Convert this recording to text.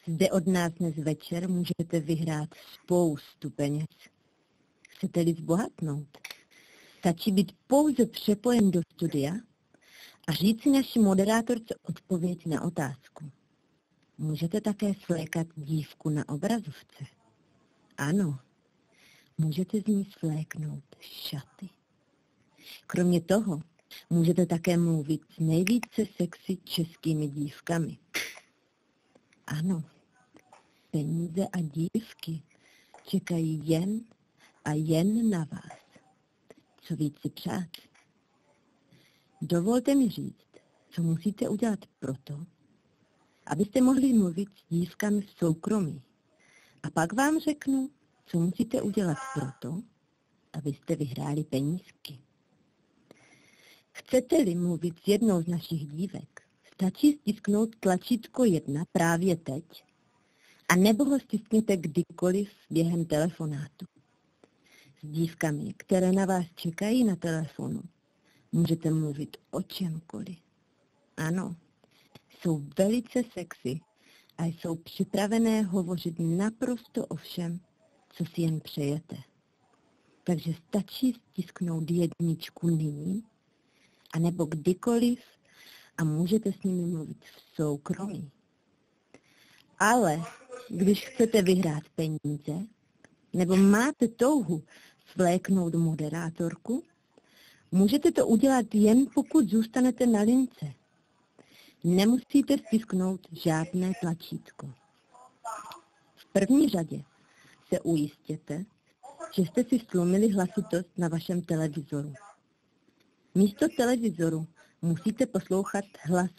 Zde od nás dnes večer můžete vyhrát spoustu peněz. Chcete-li zbohatnout? Stačí být pouze přepojen do studia a říct si naší moderátorce odpověď na otázku. Můžete také svlékat dívku na obrazovce? Ano, můžete z ní svléknout šaty. Kromě toho můžete také mluvit s nejvíce sexy českými dívkami. Ano, peníze a dívky čekají jen a jen na vás. Co víc si přát? Dovolte mi říct, co musíte udělat proto, abyste mohli mluvit s dívkami v soukromí. A pak vám řeknu, co musíte udělat proto, abyste vyhráli penízky. Chcete-li mluvit s jednou z našich dívek, stačí stisknout tlačítko 1 právě teď, a nebo ho stiskněte kdykoliv během telefonátu. S dívkami, které na vás čekají na telefonu, můžete mluvit o čemkoliv. Ano, jsou velice sexy a jsou připravené hovořit naprosto o všem, co si jen přejete. Takže stačí stisknout 1 nyní, anebo kdykoliv a můžete s nimi mluvit v soukromí. Ale když chcete vyhrát peníze, nebo máte touhu svléknout moderátorku, můžete to udělat jen pokud zůstanete na lince. Nemusíte stisknout žádné tlačítko. V první řadě se ujistěte, že jste si stlumili hlasitost na vašem televizoru. Místo televizoru musíte poslouchat hlas